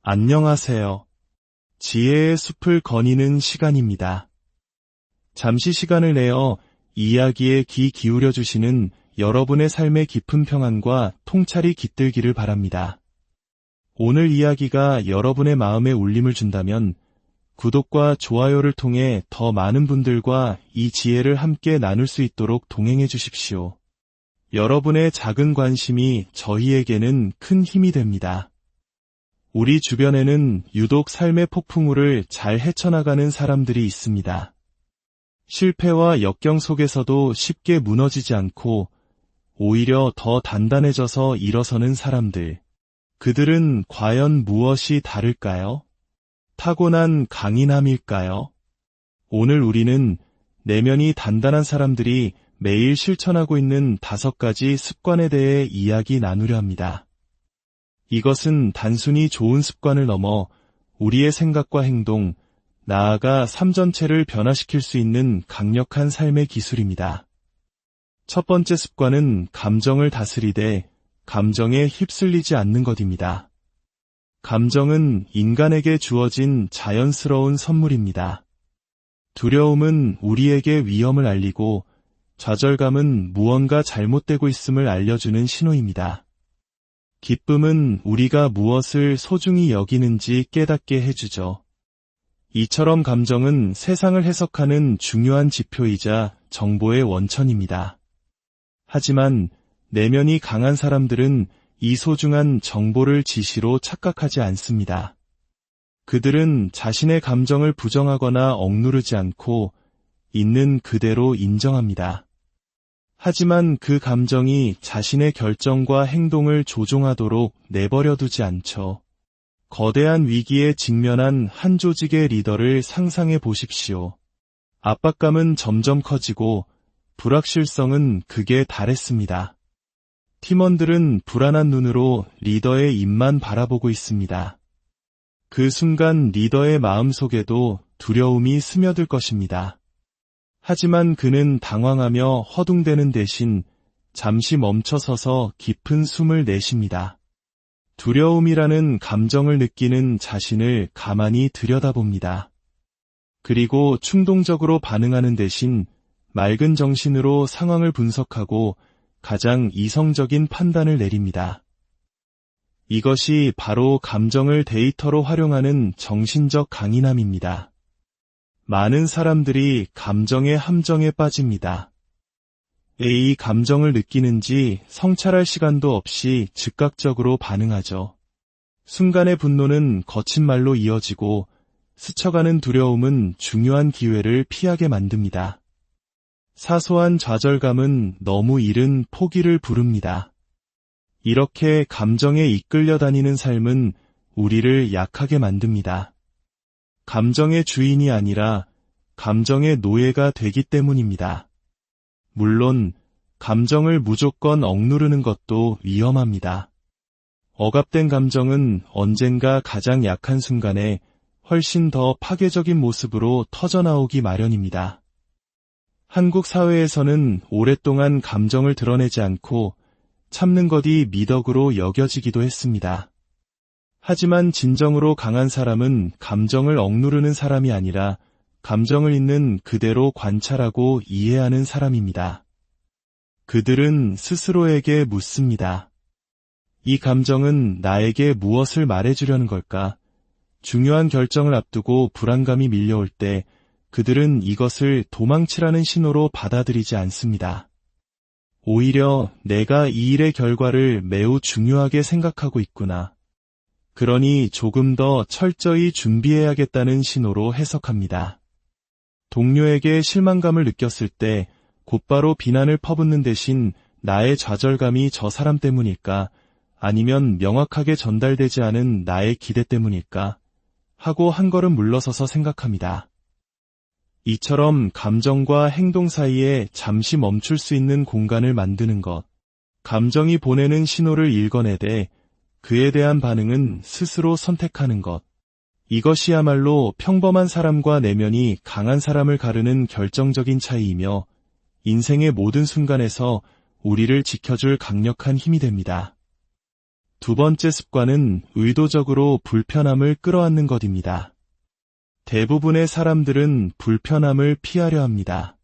안녕하세요. 지혜의 숲을 거니는 시간입니다. 잠시 시간을 내어 이야기에 귀 기울여 주시는 여러분의 삶의 깊은 평안과 통찰이 깃들기를 바랍니다. 오늘 이야기가 여러분의 마음에 울림을 준다면 구독과 좋아요를 통해 더 많은 분들과 이 지혜를 함께 나눌 수 있도록 동행해 주십시오. 여러분의 작은 관심이 저희에게는 큰 힘이 됩니다. 우리 주변에는 유독 삶의 폭풍우를 잘 헤쳐나가는 사람들이 있습니다. 실패와 역경 속에서도 쉽게 무너지지 않고 오히려 더 단단해져서 일어서는 사람들. 그들은 과연 무엇이 다를까요? 타고난 강인함일까요? 오늘 우리는 내면이 단단한 사람들이 매일 실천하고 있는 5가지 습관에 대해 이야기 나누려 합니다. 이것은 단순히 좋은 습관을 넘어 우리의 생각과 행동, 나아가 삶 전체를 변화시킬 수 있는 강력한 삶의 기술입니다. 첫 번째 습관은 감정을 다스리되 감정에 휩쓸리지 않는 것입니다. 감정은 인간에게 주어진 자연스러운 선물입니다. 두려움은 우리에게 위험을 알리고 좌절감은 무언가 잘못되고 있음을 알려주는 신호입니다. 기쁨은 우리가 무엇을 소중히 여기는지 깨닫게 해주죠. 이처럼 감정은 세상을 해석하는 중요한 지표이자 정보의 원천입니다. 하지만 내면이 강한 사람들은 이 소중한 정보를 지시로 착각하지 않습니다. 그들은 자신의 감정을 부정하거나 억누르지 않고 있는 그대로 인정합니다. 하지만 그 감정이 자신의 결정과 행동을 조종하도록 내버려두지 않죠. 거대한 위기에 직면한 한 조직의 리더를 상상해 보십시오. 압박감은 점점 커지고 불확실성은 극에 달했습니다. 팀원들은 불안한 눈으로 리더의 입만 바라보고 있습니다. 그 순간 리더의 마음속에도 두려움이 스며들 것입니다. 하지만 그는 당황하며 허둥대는 대신 잠시 멈춰서서 깊은 숨을 내쉽니다. 두려움이라는 감정을 느끼는 자신을 가만히 들여다봅니다. 그리고 충동적으로 반응하는 대신 맑은 정신으로 상황을 분석하고 가장 이성적인 판단을 내립니다. 이것이 바로 감정을 데이터로 활용하는 정신적 강인함입니다. 많은 사람들이 감정의 함정에 빠집니다. 이 감정을 느끼는지 성찰할 시간도 없이 즉각적으로 반응하죠. 순간의 분노는 거친 말로 이어지고 스쳐가는 두려움은 중요한 기회를 피하게 만듭니다. 사소한 좌절감은 너무 이른 포기를 부릅니다. 이렇게 감정에 이끌려 다니는 삶은 우리를 약하게 만듭니다. 감정의 주인이 아니라 감정의 노예가 되기 때문입니다. 물론 감정을 무조건 억누르는 것도 위험합니다. 억압된 감정은 언젠가 가장 약한 순간에 훨씬 더 파괴적인 모습으로 터져나오기 마련입니다. 한국 사회에서는 오랫동안 감정을 드러내지 않고 참는 것이 미덕으로 여겨지기도 했습니다. 하지만 진정으로 강한 사람은 감정을 억누르는 사람이 아니라 감정을 있는 그대로 관찰하고 이해하는 사람입니다. 그들은 스스로에게 묻습니다. 이 감정은 나에게 무엇을 말해주려는 걸까? 중요한 결정을 앞두고 불안감이 밀려올 때 그들은 이것을 도망치라는 신호로 받아들이지 않습니다. 오히려 내가 이 일의 결과를 매우 중요하게 생각하고 있구나. 그러니 조금 더 철저히 준비해야겠다는 신호로 해석합니다. 동료에게 실망감을 느꼈을 때 곧바로 비난을 퍼붓는 대신 나의 좌절감이 저 사람 때문일까? 아니면 명확하게 전달되지 않은 나의 기대 때문일까? 하고 한 걸음 물러서서 생각합니다. 이처럼 감정과 행동 사이에 잠시 멈출 수 있는 공간을 만드는 것. 감정이 보내는 신호를 읽어내되 그에 대한 반응은 스스로 선택하는 것. 이것이야말로 평범한 사람과 내면이 강한 사람을 가르는 결정적인 차이이며 인생의 모든 순간에서 우리를 지켜줄 강력한 힘이 됩니다. 두 번째 습관은 의도적으로 불편함을 끌어안는 것입니다. 대부분의 사람들은 불편함을 피하려 합니다.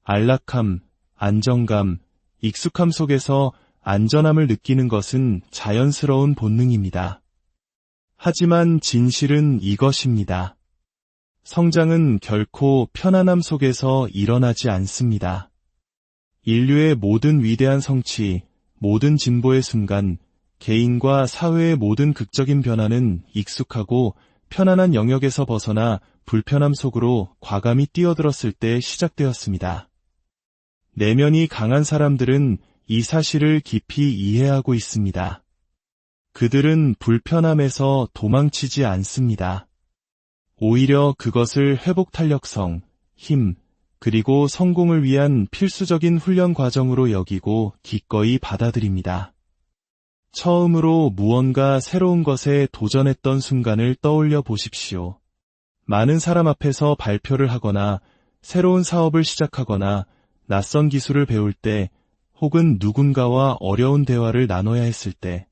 안락함, 안정감, 익숙함 속에서 안전함을 느끼는 것은 자연스러운 본능입니다. 하지만 진실은 이것입니다. 성장은 결코 편안함 속에서 일어나지 않습니다. 인류의 모든 위대한 성취, 모든 진보의 순간, 개인과 사회의 모든 극적인 변화는 익숙하고 편안한 영역에서 벗어나 불편함 속으로 과감히 뛰어들었을 때 시작되었습니다. 내면이 강한 사람들은 이 사실을 깊이 이해하고 있습니다. 그들은 불편함에서 도망치지 않습니다. 오히려 그것을 회복 탄력성, 힘, 그리고 성공을 위한 필수적인 훈련 과정으로 여기고 기꺼이 받아들입니다. 처음으로 무언가 새로운 것에 도전했던 순간을 떠올려 보십시오. 많은 사람 앞에서 발표를 하거나 새로운 사업을 시작하거나 낯선 기술을 배울 때 혹은 누군가와 어려운 대화를 나눠야 했을 때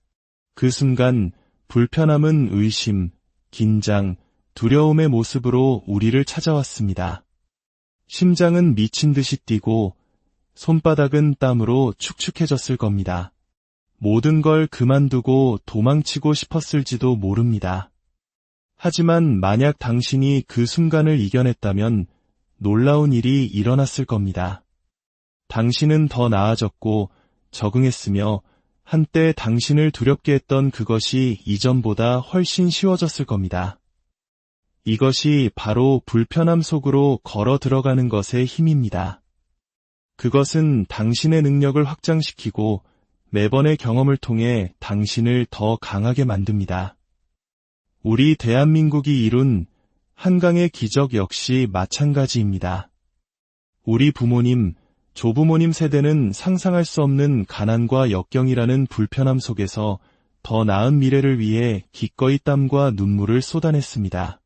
그 순간 불편함은 의심, 긴장, 두려움의 모습으로 우리를 찾아왔습니다. 심장은 미친 듯이 뛰고 손바닥은 땀으로 축축해졌을 겁니다. 모든 걸 그만두고 도망치고 싶었을지도 모릅니다. 하지만 만약 당신이 그 순간을 이겨냈다면 놀라운 일이 일어났을 겁니다. 당신은 더 나아졌고 적응했으며 한때 당신을 두렵게 했던 그것이 이전보다 훨씬 쉬워졌을 겁니다. 이것이 바로 불편함 속으로 걸어 들어가는 것의 힘입니다. 그것은 당신의 능력을 확장시키고 매번의 경험을 통해 당신을 더 강하게 만듭니다. 우리 대한민국이 이룬 한강의 기적 역시 마찬가지입니다. 우리 부모님, 조부모님 세대는 상상할 수 없는 가난과 역경이라는 불편함 속에서 더 나은 미래를 위해 기꺼이 땀과 눈물을 쏟아냈습니다.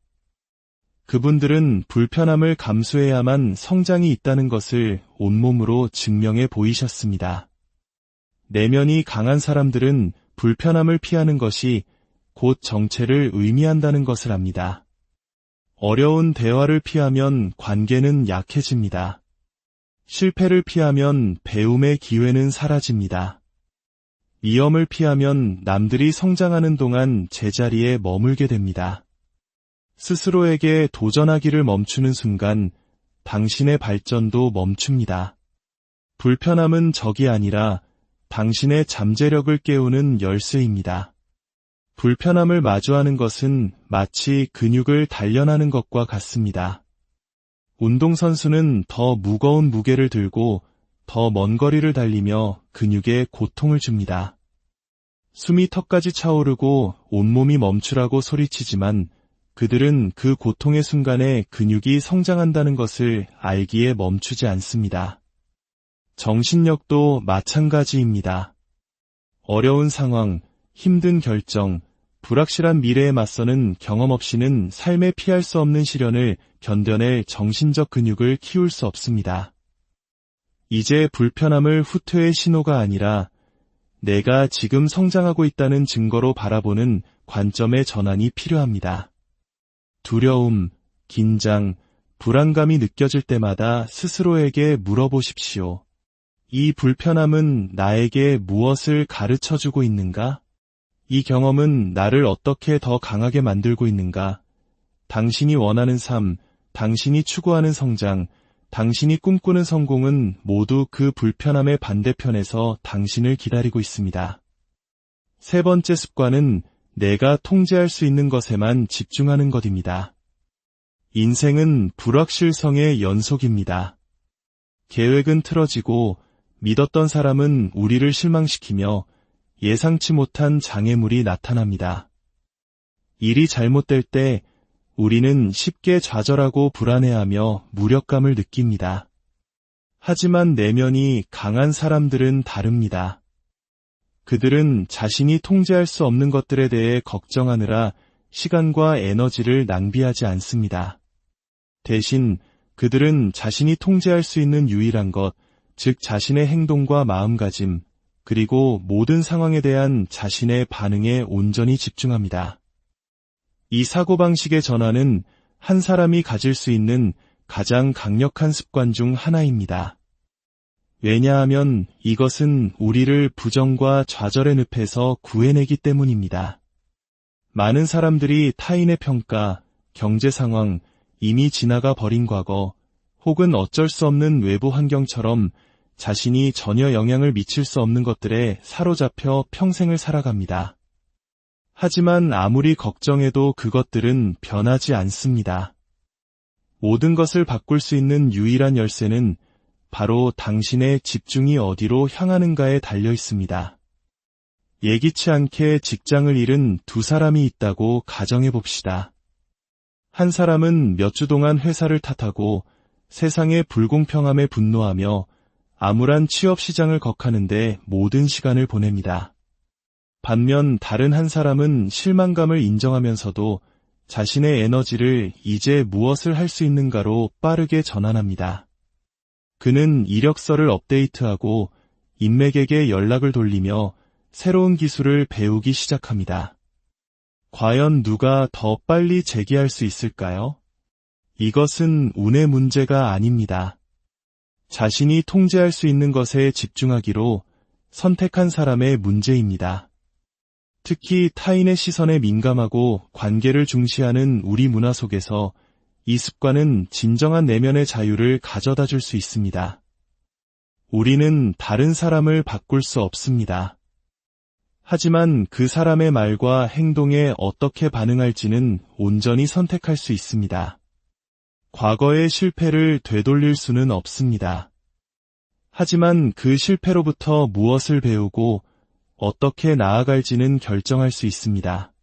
그분들은 불편함을 감수해야만 성장이 있다는 것을 온몸으로 증명해 보이셨습니다. 내면이 강한 사람들은 불편함을 피하는 것이 곧 정체를 의미한다는 것을 압니다. 어려운 대화를 피하면 관계는 약해집니다. 실패를 피하면 배움의 기회는 사라집니다. 위험을 피하면 남들이 성장하는 동안 제자리에 머물게 됩니다. 스스로에게 도전하기를 멈추는 순간 당신의 발전도 멈춥니다. 불편함은 적이 아니라 당신의 잠재력을 깨우는 열쇠입니다. 불편함을 마주하는 것은 마치 근육을 단련하는 것과 같습니다. 운동선수는 더 무거운 무게를 들고 더 먼 거리를 달리며 근육에 고통을 줍니다. 숨이 턱까지 차오르고 온몸이 멈추라고 소리치지만 그들은 그 고통의 순간에 근육이 성장한다는 것을 알기에 멈추지 않습니다. 정신력도 마찬가지입니다. 어려운 상황, 힘든 결정, 불확실한 미래에 맞서는 경험 없이는 삶에 피할 수 없는 시련을 견뎌낼 정신적 근육을 키울 수 없습니다. 이제 불편함을 후퇴의 신호가 아니라 내가 지금 성장하고 있다는 증거로 바라보는 관점의 전환이 필요합니다. 두려움, 긴장, 불안감이 느껴질 때마다 스스로에게 물어보십시오. 이 불편함은 나에게 무엇을 가르쳐주고 있는가? 이 경험은 나를 어떻게 더 강하게 만들고 있는가? 당신이 원하는 삶, 당신이 추구하는 성장, 당신이 꿈꾸는 성공은 모두 그 불편함의 반대편에서 당신을 기다리고 있습니다. 세 번째 습관은 내가 통제할 수 있는 것에만 집중하는 것입니다. 인생은 불확실성의 연속입니다. 계획은 틀어지고 믿었던 사람은 우리를 실망시키며 예상치 못한 장애물이 나타납니다. 일이 잘못될 때 우리는 쉽게 좌절하고 불안해하며 무력감을 느낍니다. 하지만 내면이 강한 사람들은 다릅니다. 그들은 자신이 통제할 수 없는 것들에 대해 걱정하느라 시간과 에너지를 낭비하지 않습니다. 대신 그들은 자신이 통제할 수 있는 유일한 것, 즉 자신의 행동과 마음가짐, 그리고 모든 상황에 대한 자신의 반응에 온전히 집중합니다. 이 사고방식의 전환은 한 사람이 가질 수 있는 가장 강력한 습관 중 하나입니다. 왜냐하면 이것은 우리를 부정과 좌절의 늪에서 구해내기 때문입니다. 많은 사람들이 타인의 평가, 경제 상황, 이미 지나가 버린 과거, 혹은 어쩔 수 없는 외부 환경처럼 자신이 전혀 영향을 미칠 수 없는 것들에 사로잡혀 평생을 살아갑니다. 하지만 아무리 걱정해도 그것들은 변하지 않습니다. 모든 것을 바꿀 수 있는 유일한 열쇠는 바로 당신의 집중이 어디로 향하는가에 달려 있습니다. 예기치 않게 직장을 잃은 두 사람이 있다고 가정해 봅시다. 한 사람은 몇 주 동안 회사를 탓하고 세상의 불공평함에 분노하며 암울한 취업 시장을 격하는데 모든 시간을 보냅니다. 반면 다른 한 사람은 실망감을 인정하면서도 자신의 에너지를 이제 무엇을 할 수 있는가로 빠르게 전환합니다. 그는 이력서를 업데이트하고 인맥에게 연락을 돌리며 새로운 기술을 배우기 시작합니다. 과연 누가 더 빨리 재기할 수 있을까요? 이것은 운의 문제가 아닙니다. 자신이 통제할 수 있는 것에 집중하기로 선택한 사람의 문제입니다. 특히 타인의 시선에 민감하고 관계를 중시하는 우리 문화 속에서 이 습관은 진정한 내면의 자유를 가져다 줄 수 있습니다. 우리는 다른 사람을 바꿀 수 없습니다. 하지만 그 사람의 말과 행동에 어떻게 반응할지는 온전히 선택할 수 있습니다. 과거의 실패를 되돌릴 수는 없습니다. 하지만 그 실패로부터 무엇을 배우고 어떻게 나아갈지는 결정할 수 있습니다.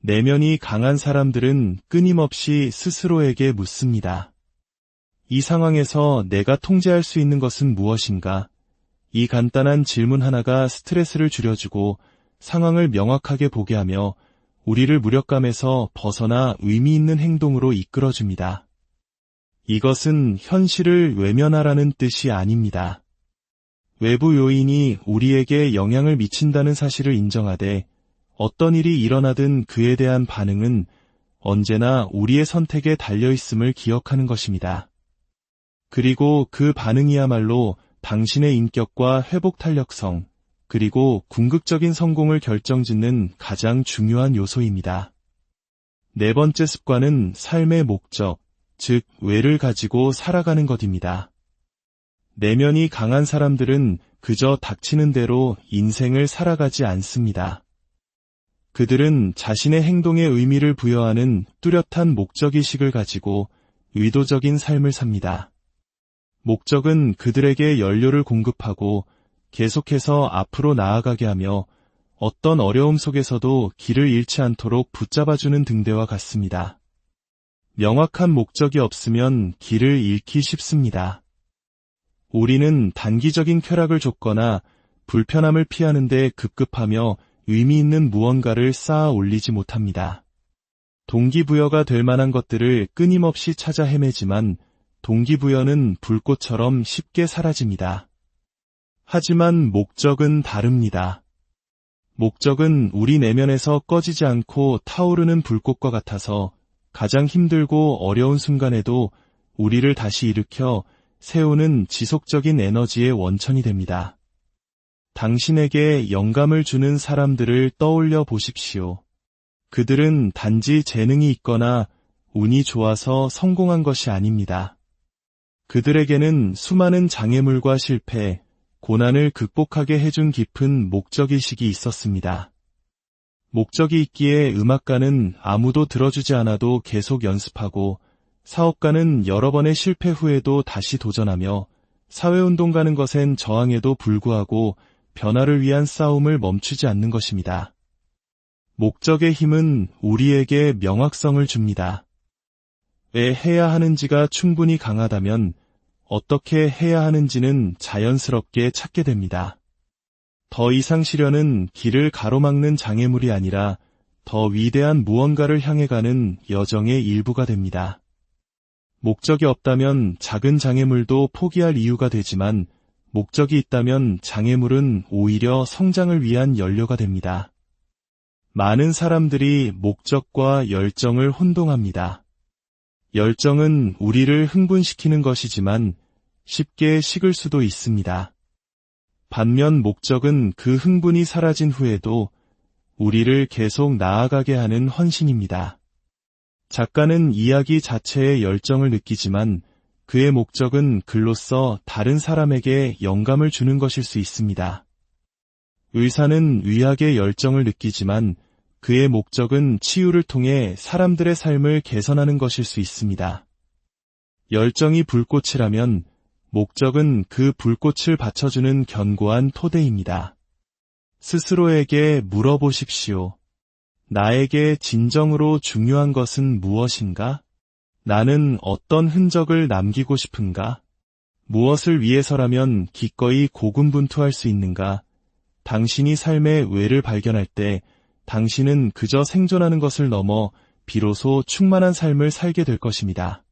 내면이 강한 사람들은 끊임없이 스스로에게 묻습니다. 이 상황에서 내가 통제할 수 있는 것은 무엇인가? 이 간단한 질문 하나가 스트레스를 줄여주고 상황을 명확하게 보게 하며 우리를 무력감에서 벗어나 의미 있는 행동으로 이끌어줍니다. 이것은 현실을 외면하라는 뜻이 아닙니다. 외부 요인이 우리에게 영향을 미친다는 사실을 인정하되 어떤 일이 일어나든 그에 대한 반응은 언제나 우리의 선택에 달려있음을 기억하는 것입니다. 그리고 그 반응이야말로 당신의 인격과 회복 탄력성, 그리고 궁극적인 성공을 결정짓는 가장 중요한 요소입니다. 네 번째 습관은 삶의 목적, 즉 왜를 가지고 살아가는 것입니다. 내면이 강한 사람들은 그저 닥치는 대로 인생을 살아가지 않습니다. 그들은 자신의 행동에 의미를 부여하는 뚜렷한 목적의식을 가지고 의도적인 삶을 삽니다. 목적은 그들에게 연료를 공급하고 계속해서 앞으로 나아가게 하며 어떤 어려움 속에서도 길을 잃지 않도록 붙잡아주는 등대와 같습니다. 명확한 목적이 없으면 길을 잃기 쉽습니다. 우리는 단기적인 쾌락을 쫓거나 불편함을 피하는 데 급급하며 의미 있는 무언가를 쌓아 올리지 못합니다. 동기부여가 될 만한 것들을 끊임없이 찾아 헤매지만 동기부여는 불꽃처럼 쉽게 사라집니다. 하지만 목적은 다릅니다. 목적은 우리 내면에서 꺼지지 않고 타오르는 불꽃과 같아서 가장 힘들고 어려운 순간에도 우리를 다시 일으켜 세우는 지속적인 에너지의 원천이 됩니다. 당신에게 영감을 주는 사람들을 떠올려 보십시오. 그들은 단지 재능이 있거나 운이 좋아서 성공한 것이 아닙니다. 그들에게는 수많은 장애물과 실패, 고난을 극복하게 해준 깊은 목적의식이 있었습니다. 목적이 있기에 음악가는 아무도 들어주지 않아도 계속 연습하고 사업가는 여러 번의 실패 후에도 다시 도전하며 사회운동 가는 것엔 저항에도 불구하고 변화를 위한 싸움을 멈추지 않는 것입니다. 목적의 힘은 우리에게 명확성을 줍니다. 왜 해야 하는지가 충분히 강하다면 어떻게 해야 하는지는 자연스럽게 찾게 됩니다. 더 이상 시련은 길을 가로막는 장애물이 아니라 더 위대한 무언가를 향해 가는 여정의 일부가 됩니다. 목적이 없다면 작은 장애물도 포기할 이유가 되지만 목적이 있다면 장애물은 오히려 성장을 위한 연료가 됩니다. 많은 사람들이 목적과 열정을 혼동합니다. 열정은 우리를 흥분시키는 것이지만 쉽게 식을 수도 있습니다. 반면 목적은 그 흥분이 사라진 후에도 우리를 계속 나아가게 하는 헌신입니다. 작가는 이야기 자체에 열정을 느끼지만 그의 목적은 글로써 다른 사람에게 영감을 주는 것일 수 있습니다. 의사는 의학에 열정을 느끼지만 그의 목적은 치유를 통해 사람들의 삶을 개선하는 것일 수 있습니다. 열정이 불꽃이라면 목적은 그 불꽃을 받쳐주는 견고한 토대입니다. 스스로에게 물어보십시오. 나에게 진정으로 중요한 것은 무엇인가? 나는 어떤 흔적을 남기고 싶은가? 무엇을 위해서라면 기꺼이 고군분투할 수 있는가? 당신이 삶의 외를 발견할 때 당신은 그저 생존하는 것을 넘어 비로소 충만한 삶을 살게 될 것입니다.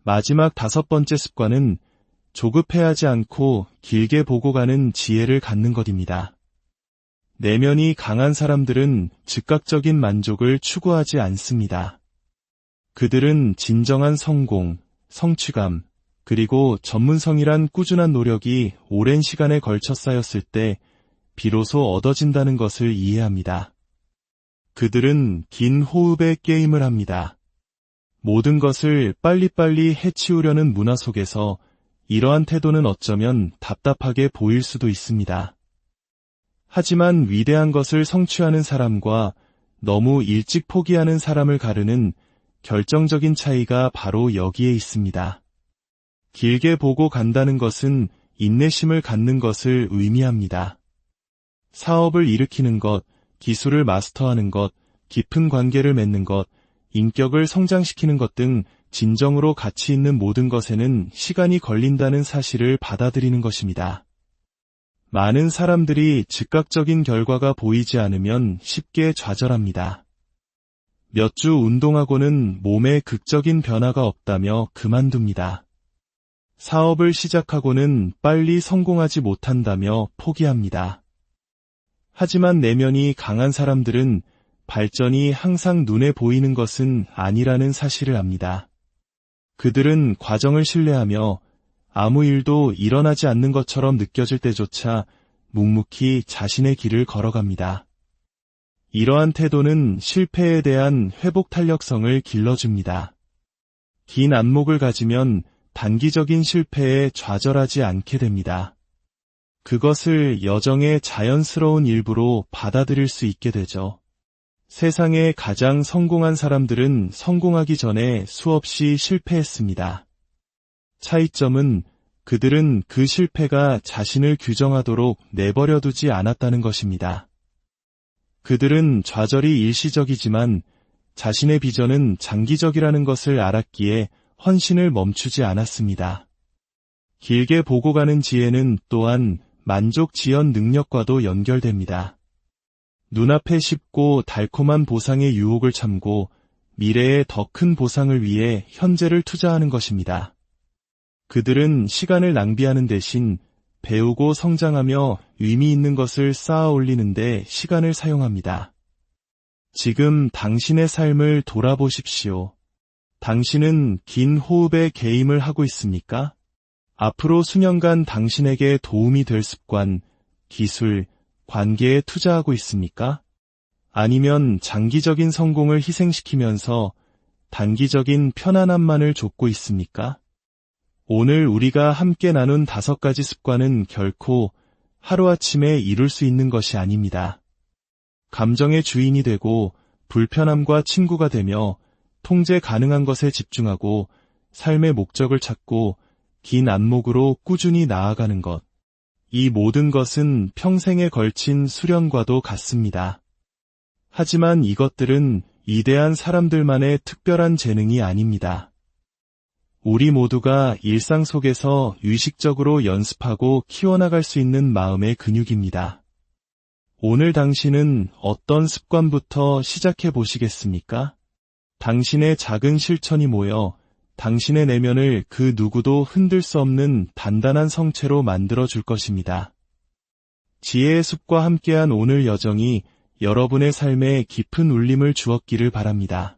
마지막 5번째 습관은 조급해하지 않고 길게 보고 가는 지혜를 갖는 것입니다. 내면이 강한 사람들은 즉각적인 만족을 추구하지 않습니다. 그들은 진정한 성공, 성취감, 그리고 전문성이란 꾸준한 노력이 오랜 시간에 걸쳐 쌓였을 때 비로소 얻어진다는 것을 이해합니다. 그들은 긴 호흡의 게임을 합니다. 모든 것을 빨리빨리 해치우려는 문화 속에서 이러한 태도는 어쩌면 답답하게 보일 수도 있습니다. 하지만 위대한 것을 성취하는 사람과 너무 일찍 포기하는 사람을 가르는 결정적인 차이가 바로 여기에 있습니다. 길게 보고 간다는 것은 인내심을 갖는 것을 의미합니다. 사업을 일으키는 것, 기술을 마스터하는 것, 깊은 관계를 맺는 것, 인격을 성장시키는 것 등 진정으로 가치 있는 모든 것에는 시간이 걸린다는 사실을 받아들이는 것입니다. 많은 사람들이 즉각적인 결과가 보이지 않으면 쉽게 좌절합니다. 몇 주 운동하고는 몸에 극적인 변화가 없다며 그만둡니다. 사업을 시작하고는 빨리 성공하지 못한다며 포기합니다. 하지만 내면이 강한 사람들은 발전이 항상 눈에 보이는 것은 아니라는 사실을 압니다. 그들은 과정을 신뢰하며 아무 일도 일어나지 않는 것처럼 느껴질 때조차 묵묵히 자신의 길을 걸어갑니다. 이러한 태도는 실패에 대한 회복 탄력성을 길러줍니다. 긴 안목을 가지면 단기적인 실패에 좌절하지 않게 됩니다. 그것을 여정의 자연스러운 일부로 받아들일 수 있게 되죠. 세상의 가장 성공한 사람들은 성공하기 전에 수없이 실패했습니다. 차이점은 그들은 그 실패가 자신을 규정하도록 내버려 두지 않았다는 것입니다. 그들은 좌절이 일시적이지만 자신의 비전은 장기적이라는 것을 알았기에 헌신을 멈추지 않았습니다. 길게 보고 가는 지혜는 또한 만족 지연 능력과도 연결됩니다. 눈앞의 쉽고 달콤한 보상의 유혹을 참고 미래의 더 큰 보상을 위해 현재를 투자하는 것입니다. 그들은 시간을 낭비하는 대신 배우고 성장하며 의미 있는 것을 쌓아 올리는데 시간을 사용합니다. 지금 당신의 삶을 돌아보십시오. 당신은 긴 호흡의 게임을 하고 있습니까? 앞으로 수년간 당신에게 도움이 될 습관, 기술, 관계에 투자하고 있습니까? 아니면 장기적인 성공을 희생시키면서 단기적인 편안함만을 좇고 있습니까? 오늘 우리가 함께 나눈 5가지 습관은 결코 하루아침에 이룰 수 있는 것이 아닙니다. 감정의 주인이 되고 불편함과 친구가 되며 통제 가능한 것에 집중하고 삶의 목적을 찾고 긴 안목으로 꾸준히 나아가는 것. 이 모든 것은 평생에 걸친 수련과도 같습니다. 하지만 이것들은 위대한 사람들만의 특별한 재능이 아닙니다. 우리 모두가 일상 속에서 의식적으로 연습하고 키워나갈 수 있는 마음의 근육입니다. 오늘 당신은 어떤 습관부터 시작해 보시겠습니까? 당신의 작은 실천이 모여 당신의 내면을 그 누구도 흔들 수 없는 단단한 성체로 만들어 줄 것입니다. 지혜의 숲과 함께한 오늘 여정이 여러분의 삶에 깊은 울림을 주었기를 바랍니다.